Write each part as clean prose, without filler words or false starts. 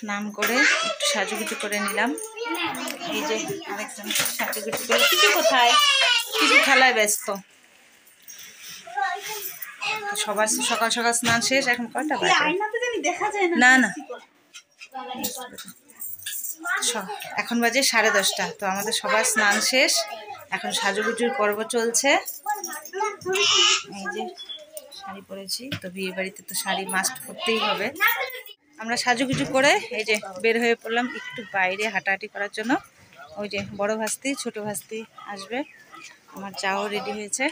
স্নান করে একটু সাজুগুজু করে নিলাম। এই যে আরেকজন সাজুগুজু করে। কিছু কোথায় কিছু খেলায় ব্যস্ত। সবার সকাল সকাল স্নান শেষ। এখন কয়টা বাজে? না না, এখন বাজে 10:30। তো আমাদের সবার স্নান শেষ, এখন সাজুগুজুর পর্ব চলছে। এই যে শাড়ি পরেছি, তো বিয়ে বাড়িতে তো শাড়ি মাস্ট করতেই হবে। আমরা সাজুগুজু করে এই যে বের হয়ে পড়লাম একটু বাইরে হাঁটাহাঁটি করার জন্য। ওই যে বড় ভাস্তি ছোট ভাস্তি আসবে, আমার যাও রেডি হয়েছে।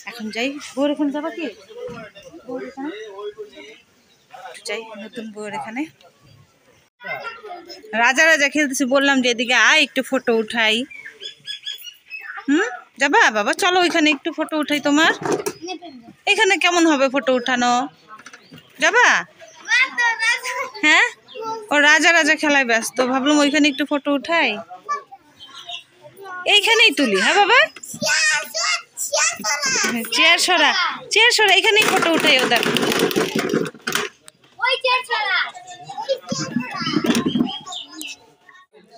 এখন যাই। বউর এখানে যাবা কি? বউর এখানে যাই, নতুন বউর এখানে। রাজা রাজা খেলতেছি, বললাম যে এদিকে আয় একটু ফটো উঠাই। যাবা বাবা? চলো ওইখানে একটু ফটো উঠাই তোমার। এখানে কেমন হবে ফটো উঠানো? যাবা? হ্যাঁ, ও রাজা রাজা খেলায় ব্যস্ত, ভাবলাম ওইখানে একটু ফটো উঠাই। এইখানেই তুলি। হ্যাঁ বাবা, চেয়ার সরা, চেয়ার সরা, এখানেই ফটো উঠাই ওদের।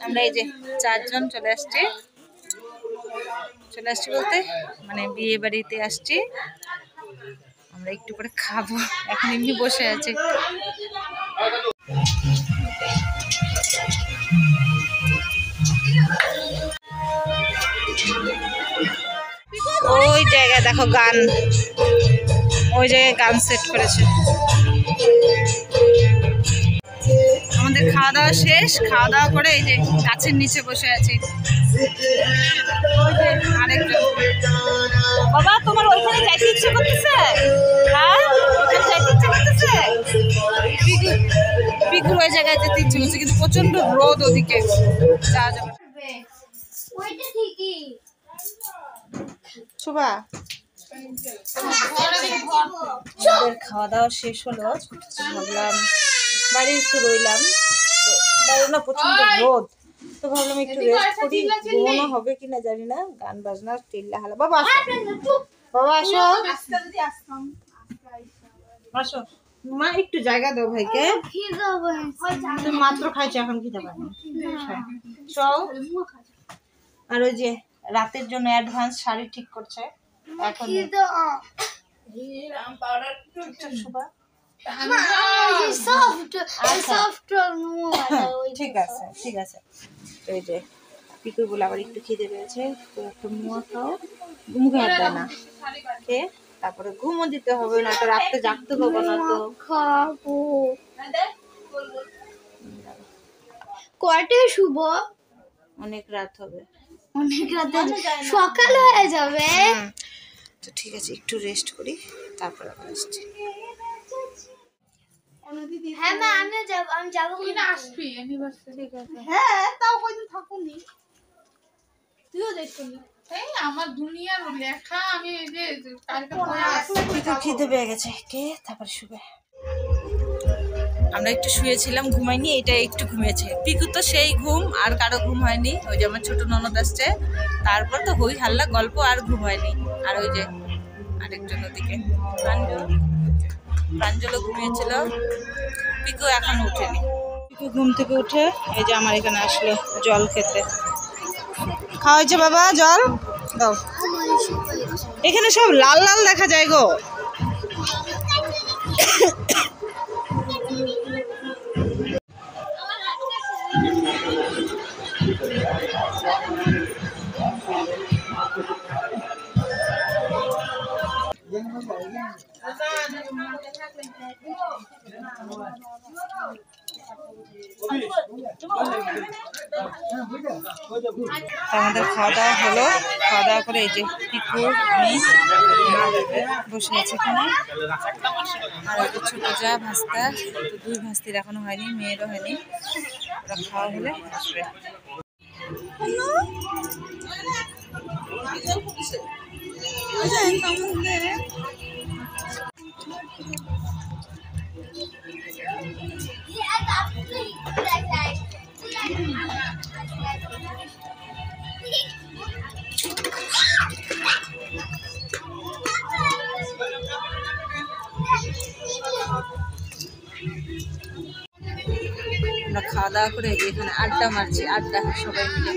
আমরা এই যে 4 জন চলে আসছি বলতে মানে বিয়ে বাড়িতে আসছি। আমরা একটু করে খাবো, এখন এমনি বসে আছি। ওই জায়গায় দেখো গান, ওই জায়গায় গান সেট করেছে। আমাদের খাওয়া দাওয়া শেষ, খাওয়া দাওয়া করে এই যে গাছের নিচে বসে আছি। আরেকজন বাবা, তোমার ওইখানে যাইতে ইচ্ছে করতেছে? হ্যাঁ, ওইখানে যাইতে ইচ্ছে করতেছে। পিকুর ওই জায়গায় যেতে ইচ্ছে করছে, কিন্তু প্রচন্ড রোদ ওদিকে, যাওয়া যাবে। শুভা, আমাদের খাওয়া দাওয়া শেষ হলো, ভাবলাম বাড়ি একটু রইলাম, তো বাইরে না প্রচন্ড রোদ, তো ভাবলাম একটু রেস্ট করি। ঘুমানো হবে কিনা জানি না, গান বাজনা চিল্লা হালা। বাবা আসো, বাবা আসো, আসো মা, একটু জায়গা দাও ভাইকে। তুমি মাত্র খাইছো, এখন খিদে পাবে। চল। আর ওই যে রাতের জন্য অ্যাডভান্স শাড়ি ঠিক করছে এখন। ঠিক আছে ঠিক আছে। এই যে পিকুর বলে আবার একটু খিদে পেয়েছে, তো একটু মুয়া খাও। মুখে হাত দেয় না, খেয়ে তারপরে ঘুমও দিতে হবে, না তো রাত্রে জাগতে পাবো না। তো খাবো, কয়টায় শুভ? অনেক রাত হবে, অনেক রাতে সকাল হয়ে যাবে। তো ঠিক আছে, একটু রেস্ট করি, তারপর আবার আসছি। হ্যাঁ মা, আমিও যাব। আমি যাবো কিনা? আসবি অ্যানিভার্সারি? ঠিক আছে। হ্যাঁ, তাও কয়দিন থাকুনি, তুইও দেখবি। এই আমার দুনিয়ার লেখা, আমি এই যে কালকে পড়ে আসছি। পিকু খিদে পেয়ে গেছে, কে তারপর শুবে। আমরা একটু শুয়েছিলাম, ঘুমাইনি, এটা একটু ঘুমিয়েছে। পিকু তো সেই ঘুম, আর কারো ঘুম হয়নি। ওই যে আমার ছোট ননদ আসছে, তারপর তো হই হাল্লা গল্প, আর ঘুম হয়নি। আর ওই যে আরেকজন ওদিকে প্রাঞ্জলও ঘুমিয়েছিল। পিকু এখন উঠেনি। পিকু ঘুম থেকে উঠে এই যে আমার এখানে আসলো জল খেতে। খাওয়া হয়েছে বাবা? জল দাও। এখানে সব লাল লাল দেখা যায় গো। আমাদের খাওয়া দাওয়া হলো, খাওয়া দাওয়া করে এই যে পিকু আমি বসে আছি এখানে। আর ওই যে ছোট যা ভাস্তা, তো 2 ভাস্তির এখনো হয়নি, মেয়েরও হয়নি, ওরা খাওয়া হলে আসবে। আমরা খাওয়া দাওয়া করে এই যে এখানে আড্ডা মারছি, আড্ডা সবাই মিলে।